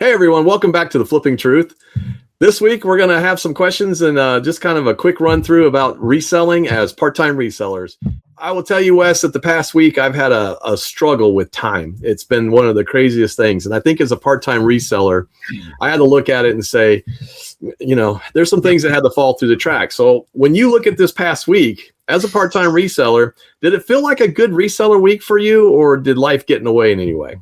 Hey everyone, welcome back to The Flipping Truth. This week we're going to have some questions and just kind of a quick run through about reselling as part-time resellers. I will tell you, Wes, that the past week I've had a struggle with time. It's been one of the craziest things. And I think as a part-time reseller, I had to look at it and say, there's some things that had to fall through the tracks. So when you look at this past week, as a part-time reseller, did it feel like a good reseller week for you, or did life get in the way in any way?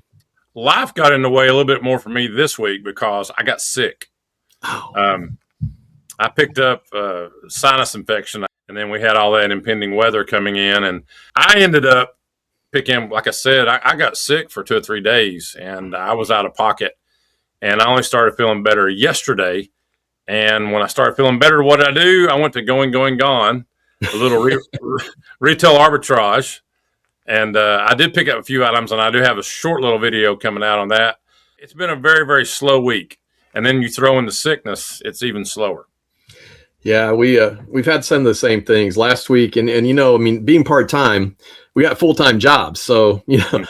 Life got in the way a little bit more for me this week because I got sick. I picked up sinus infection, and then we had all that impending weather coming in, and I ended up picking, like I said, I got sick for 2 or 3 days, and I was out of pocket, and I only started feeling better yesterday. And when I started feeling better, what did I do? I went to Going, Gone, a little retail arbitrage. And I did pick up a few items, and I do have a short little video coming out on that. It's been a very, very slow week. And then you throw in the sickness, it's even slower. Yeah, we've had some of the same things last week. And being part-time, we got full-time jobs. So,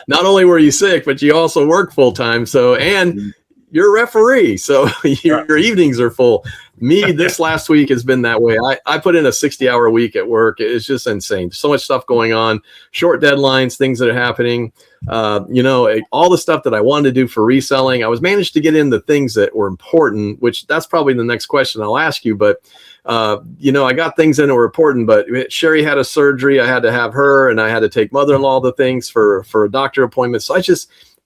not only were you sick, but you also work full-time. So, and you're a referee. So your evenings are full. Me, this last week has been that way. I put in a 60-hour week at work. It's just insane. So much stuff going on, short deadlines, things that are happening. All the stuff that I wanted to do for reselling, I was managed to get in the things that were important, which that's probably the next question I'll ask you. But, I got things in that were important, but Sherry had a surgery. I had to have her, and I had to take mother-in-law the things for a doctor appointment. So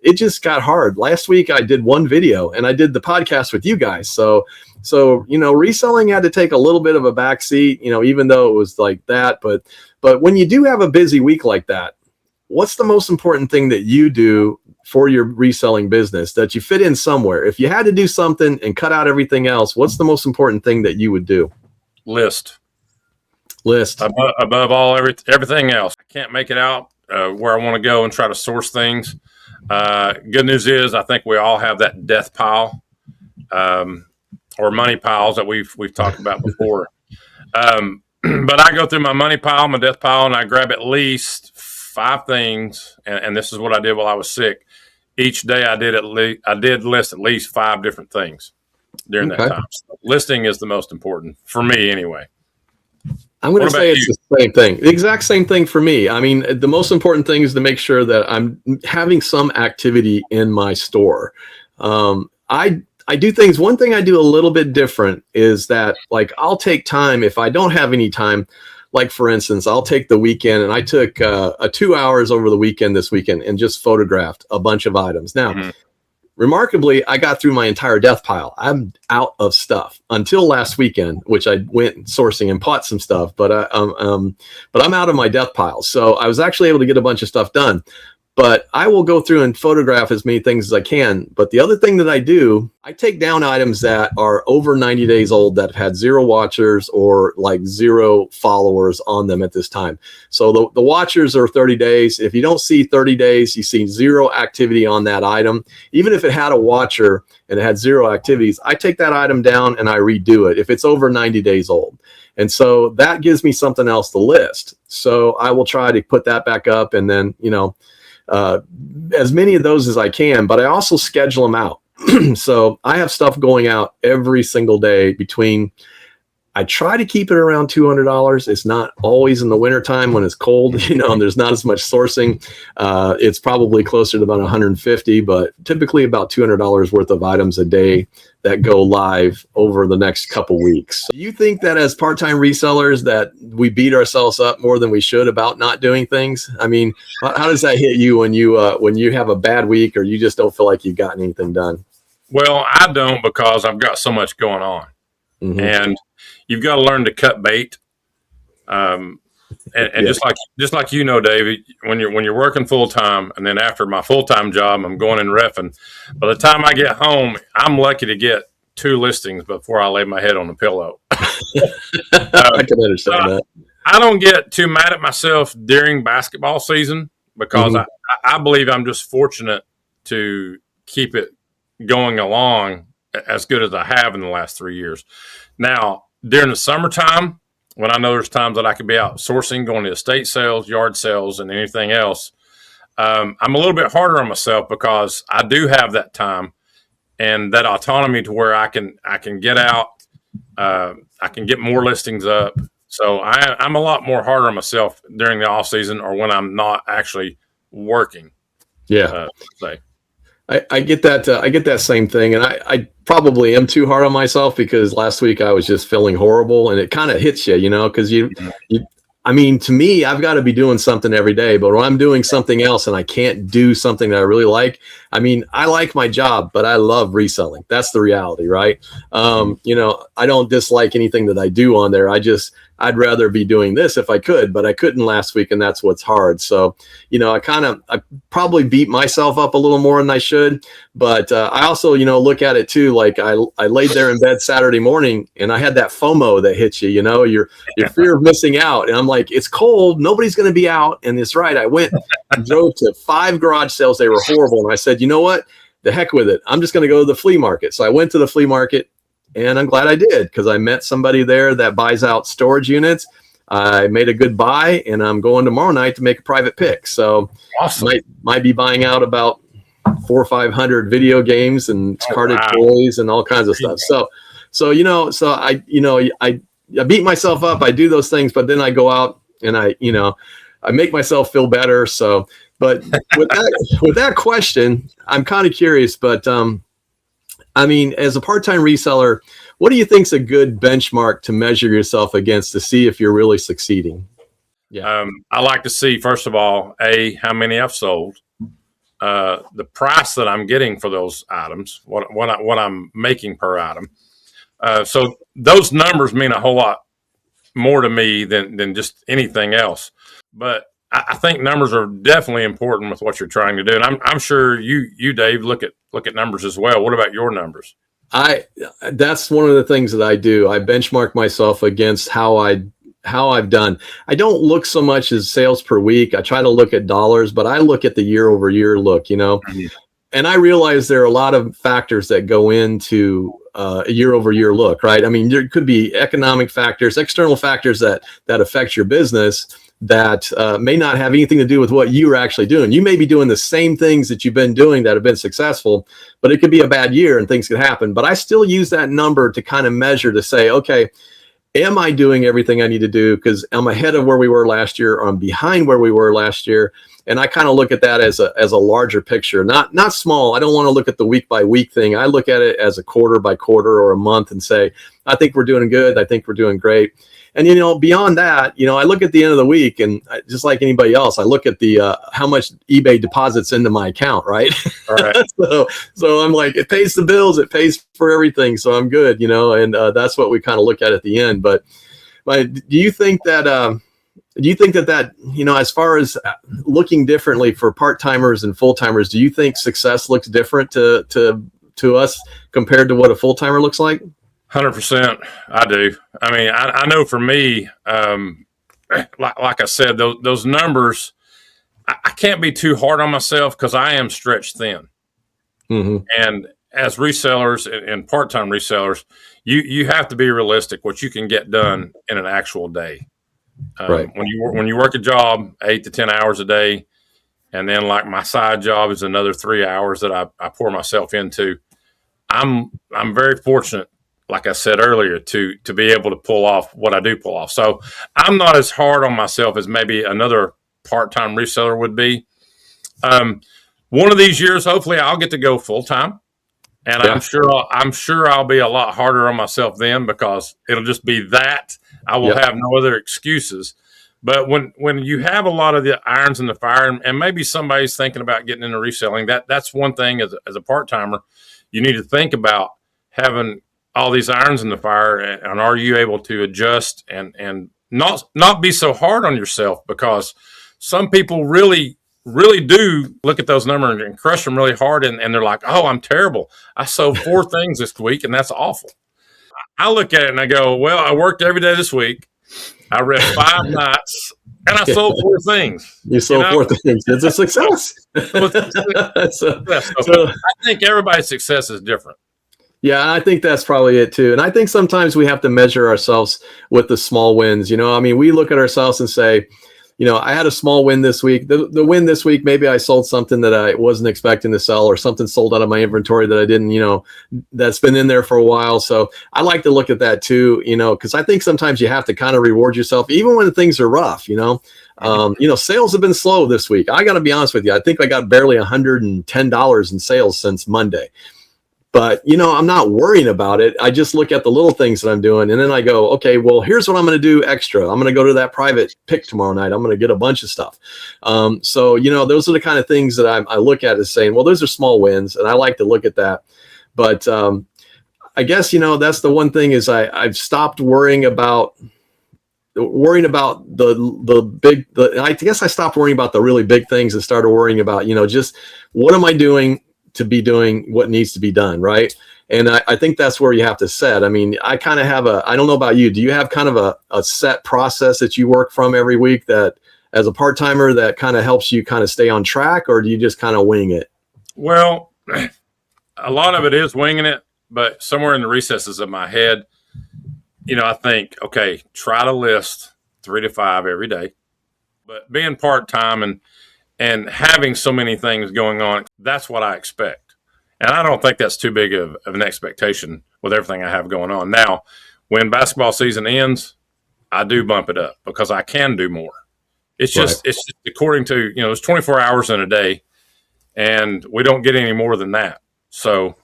it just got hard. Last week I did one video and I did the podcast with you guys. So reselling had to take a little bit of a backseat, even though it was like that. But when you do have a busy week like that, what's the most important thing that you do for your reselling business that you fit in somewhere? If you had to do something and cut out everything else, what's the most important thing that you would do? List. Above all, everything else. I can't make it out where I want to go and try to source things. Good news is I think we all have that death pile or money piles that we've talked about before. But I go through my money pile, my death pile, and I grab at least 5 things. And this is what I did while I was sick. Each day I did list at least 5 different things during that time. So listing is the most important for me anyway. I'm going to say it's the same thing, the exact same thing for me. I mean, the most important thing is to make sure that I'm having some activity in my store. I do things. One thing I do a little bit different is that, like, I'll take time if I don't have any time. Like, for instance, I'll take the weekend, and I took 2 hours over the weekend this weekend and just photographed a bunch of items. Now, remarkably, I got through my entire death pile. I'm out of stuff until last weekend, which I went sourcing and bought some stuff. But I'm out of my death pile, so I was actually able to get a bunch of stuff done. But I will go through and photograph as many things as I can. But the other thing that I do, I take down items that are over 90 days old that have had 0 watchers or like 0 followers on them at this time. So the watchers are 30 days. If you don't see 30 days, you see 0 activity on that item. Even if it had a watcher and it had 0 activities, I take that item down and I redo it if it's over 90 days old. And so that gives me something else to list. So I will try to put that back up, and then, as many of those as I can, but I also schedule them out. So I have stuff going out every single day I try to keep it around $200. It's not always in the wintertime when it's cold, and there's not as much sourcing. It's probably closer to about 150, but typically about $200 worth of items a day that go live over the next couple weeks. Do you think that as part-time resellers that we beat ourselves up more than we should about not doing things? I mean, how does that hit you when you have a bad week or you just don't feel like you've gotten anything done? Well, I don't, because I've got so much going on. And you've got to learn to cut bait. And just like David, when you're working full time, and then after my full time job, I'm going and reffing. By the time I get home, I'm lucky to get 2 listings before I lay my head on the pillow. I can understand that. I don't get too mad at myself during basketball season because I believe I'm just fortunate to keep it going along as good as I have in the last 3 years. Now, during the summertime, when I know there's times that I could be out sourcing, going to estate sales, yard sales, and anything else, I'm a little bit harder on myself because I do have that time. and that autonomy to where I can get out, I can get more listings up. So I'm a lot more harder on myself during the off season or when I'm not actually working. Yeah. Say. I get that. I get that same thing. And I probably am too hard on myself because last week I was just feeling horrible, and it kind of hits you, because I mean, to me, I've got to be doing something every day, but when I'm doing something else and I can't do something that I really like, I mean, I like my job, but I love reselling. That's the reality, right? I don't dislike anything that I do on there. I'd rather be doing this if I could, but I couldn't last week, and that's what's hard. So, I probably beat myself up a little more than I should, but I also, look at it too. Like I laid there in bed Saturday morning, and I had that FOMO that hits you, your fear of missing out. And I'm like, it's cold. Nobody's going to be out. And it's right. I went and drove to 5 garage sales. They were horrible. And I said, you know what? The heck with it. I'm just going to go to the flea market. So I went to the flea market. And I'm glad I did, because I met somebody there that buys out storage units. I made a good buy, and I'm going tomorrow night to make a private pick. So awesome. might be buying out about 400 or 500 video games and carded toys and all kinds of stuff. So I beat myself up. I do those things, but then I go out and I make myself feel better. So, but with that question, I'm kind of curious, but I mean, as a part-time reseller, what do you think is a good benchmark to measure yourself against to see if you're really succeeding? Yeah. I like to see, first of all, how many I've sold, the price that I'm getting for those items, what I'm making per item. So those numbers mean a whole lot more to me than just anything else. But I think numbers are definitely important with what you're trying to do. And I'm sure you, Dave, look at numbers as well. What about your numbers? That's one of the things that I do. I benchmark myself against how I've done. I don't look so much as sales per week. I try to look at dollars, but I look at the year over year look, Mm-hmm. And I realize there are a lot of factors that go into a year over year look, right? I mean, there could be economic factors, external factors that affect your business that may not have anything to do with what you're actually doing. You may be doing the same things that you've been doing that have been successful, but it could be a bad year and things could happen. But I still use that number to kind of measure, to say, okay, am I doing everything I need to do? Because I'm ahead of where we were last year, or I'm behind where we were last year. And I kind of look at that as a larger picture, not small. I don't want to look at the week by week thing. I look at it as a quarter by quarter or a month and say, I think we're doing good. I think we're doing great. And, beyond that, I look at the end of the week, and just like anybody else, I look at the how much eBay deposits into my account, right? All right. So I'm like, it pays the bills, it pays for everything. So I'm good, and that's what we kind of look at the end. But do you think that, as far as looking differently for part-timers and full-timers, do you think success looks different to us compared to what a full-timer looks like? 100%. I do. I mean, I know for me, like I said, those numbers, I can't be too hard on myself because I am stretched thin. Mm-hmm. And as resellers and part-time resellers, you have to be realistic what you can get done in an actual day. Right. When you work a job 8 to 10 hours a day, and then like my side job is another 3 hours that I pour myself into, I'm very fortunate, like I said earlier, to be able to pull off what I do pull off. So I'm not as hard on myself as maybe another part-time reseller would be. One of these years, hopefully I'll get to go full-time, and yeah. I'm sure I'll be a lot harder on myself then, because it'll just be that I will have no other excuses. But when you have a lot of the irons in the fire, and maybe somebody's thinking about getting into reselling, that's one thing as a part-timer, you need to think about having all these irons in the fire, and are you able to adjust and not be so hard on yourself, because some people really do look at those numbers and crush them really hard, and they're like, oh, I'm terrible. I sold 4 things this week, and that's awful. I look at it and I go, well, I worked every day this week. I read 5 nights, and I sold 4 things. You sold 4 things. It's a success. So I think everybody's success is different. Yeah, I think that's probably it too. And I think sometimes we have to measure ourselves with the small wins. I mean, we look at ourselves and say, I had a small win this week. The win this week, maybe I sold something that I wasn't expecting to sell, or something sold out of my inventory that I didn't, that's been in there for a while. So I like to look at that too, because I think sometimes you have to kind of reward yourself, even when things are rough, sales have been slow this week. I got to be honest with you. I think I got barely $110 in sales since Monday. But, I'm not worrying about it. I just look at the little things that I'm doing, and then I go, okay, well, here's what I'm going to do extra. I'm going to go to that private pick tomorrow night. I'm going to get a bunch of stuff. So, those are the kind of things that I look at as saying, well, those are small wins, and I like to look at that. But I guess, that's the one thing is I've stopped worrying about I guess I stopped worrying about the really big things and started worrying about, just what am I doing to be doing what needs to be done, right? And I think that's where you have to set. I mean, I kind of have I don't know about you, do you have kind of a set process that you work from every week that as a part-timer that kind of helps you kind of stay on track, or do you just kind of wing it? Well, a lot of it is winging it, but somewhere in the recesses of my head, I think, okay, try to list 3 to 5 every day. But being part-time and having so many things going on, that's what I expect. And I don't think that's too big of an expectation with everything I have going on. Now, when basketball season ends, I do bump it up because I can do more. It's just according to, there's 24 hours in a day, and we don't get any more than that. So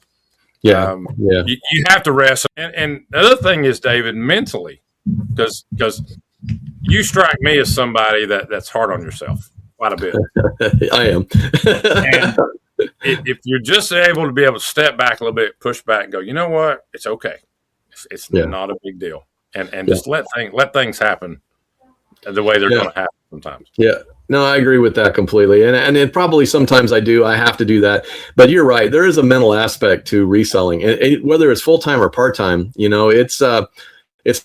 you have to rest. And the other thing is, David, mentally, because you strike me as somebody that's hard on yourself quite a bit. I am. And if you're just able to be able to step back a little bit, push back, and go, you know what, it's okay. It's not a big deal, and just let things happen the way they're going to happen sometimes. Yeah. No, I agree with that completely. And it probably sometimes I have to do that. But you're right. There is a mental aspect to reselling, and whether it's full-time or part-time, it's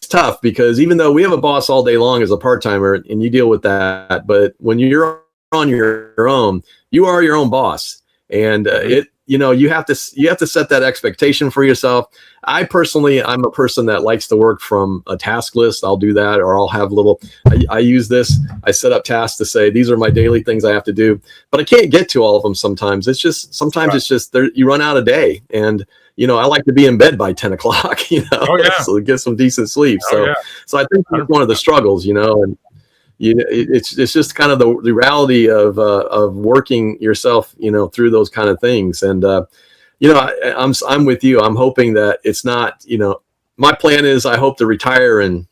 tough because even though we have a boss all day long as a part-timer and you deal with that, but when you're on your own, you are your own boss. And you have to set that expectation for yourself. I'm a person that likes to work from a task list. I'll do that, or I'll have I use this. I set up tasks to say, these are my daily things I have to do, but I can't get to all of them sometimes. It's just you run out of day. And, I like to be in bed by 10 o'clock, so get some decent sleep. So I think that's one of the struggles, and it's just kind of the reality of working yourself, through those kind of things. And, I'm with you. I'm hoping that it's not, my plan is I hope to retire in,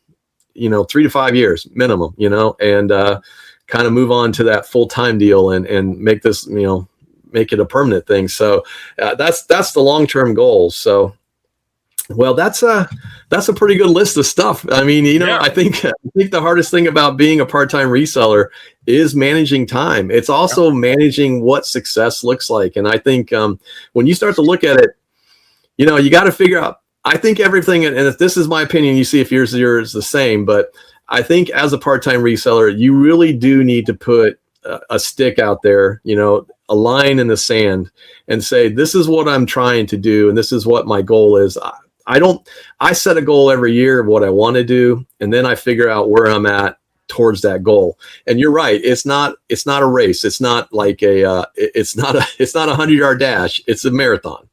3 to 5 years minimum, and kind of move on to that full-time deal and make this, make it a permanent thing. So that's the long-term goal. So, well, that's a pretty good list of stuff. I mean, I think the hardest thing about being a part-time reseller is managing time. It's also managing what success looks like. And I think when you start to look at it, you got to figure out, I think everything, and if this is my opinion, you see if yours is the same, but I think as a part-time reseller, you really do need to put a stick out there, a line in the sand, and say, this is what I'm trying to do. And this is what my goal is. I set a goal every year of what I want to do, and then I figure out where I'm at towards that goal. And you're right. It's not a race. It's not like it's not a 100-yard dash. It's a marathon.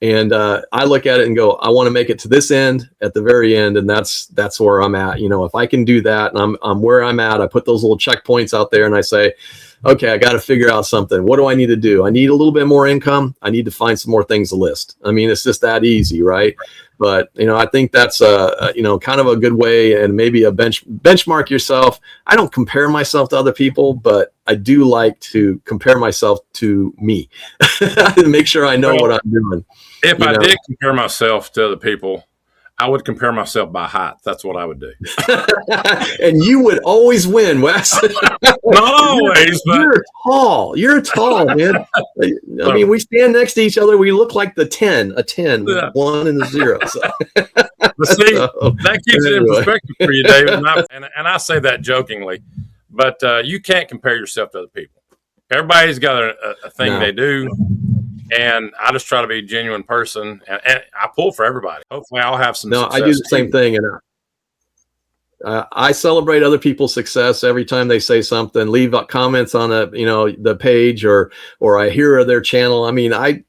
And I look at it and go, I want to make it to this end at the very end. And that's where I'm at. If I can do that and I'm where I'm at, I put those little checkpoints out there and I say, okay, I got to figure out something. What do I need to do? I need a little bit more income. I need to find some more things to list. I mean, it's just that easy, right? But, I think that's kind of a good way, and maybe a benchmark yourself. I don't compare myself to other people, but I do like to compare myself to me to make sure I know what I'm doing. If I did compare myself to other people, I would compare myself by height. That's what I would do. And you would always win, Wes. Not always, but You're tall, man. I mean, we stand next to each other. We look like a 10, 1 and a 0. So. But see, that keeps it in perspective for you, David. And I say that jokingly, but you can't compare yourself to other people. Everybody's got a thing they do. And I just try to be a genuine person, and I pull for everybody. Hopefully, I'll have some. No, I do the same thing, and I celebrate other people's success every time they say something, leave comments on the page, or I hear of their channel. I mean, I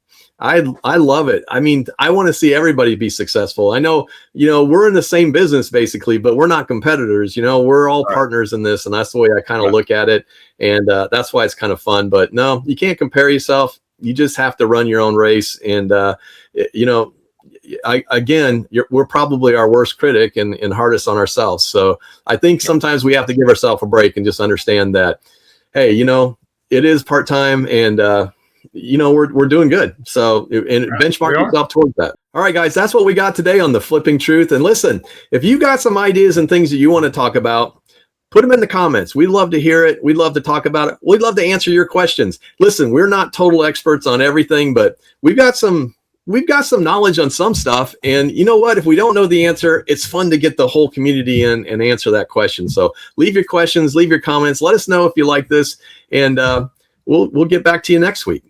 love it. I mean, I want to see everybody be successful. I know, we're in the same business basically, but we're not competitors. We're all partners in this, and that's the way I kind of look at it. And that's why it's kind of fun. But no, you can't compare yourself. You just have to run your own race. And we're probably our worst critic and hardest on ourselves. So I think sometimes we have to give ourselves a break and just understand that, hey, it is part-time, and we're doing good. So, and benchmark yourself towards that. All right, guys, that's what we got today on the Flipping Truth. And listen, if you got some ideas and things that you want to talk about, put them in the comments. We'd love to hear it. We'd love to talk about it. We'd love to answer your questions. Listen, we're not total experts on everything, but we've got some knowledge on some stuff. And you know what? If we don't know the answer, it's fun to get the whole community in and answer that question. So leave your questions, leave your comments. Let us know if you like this, and we'll get back to you next week.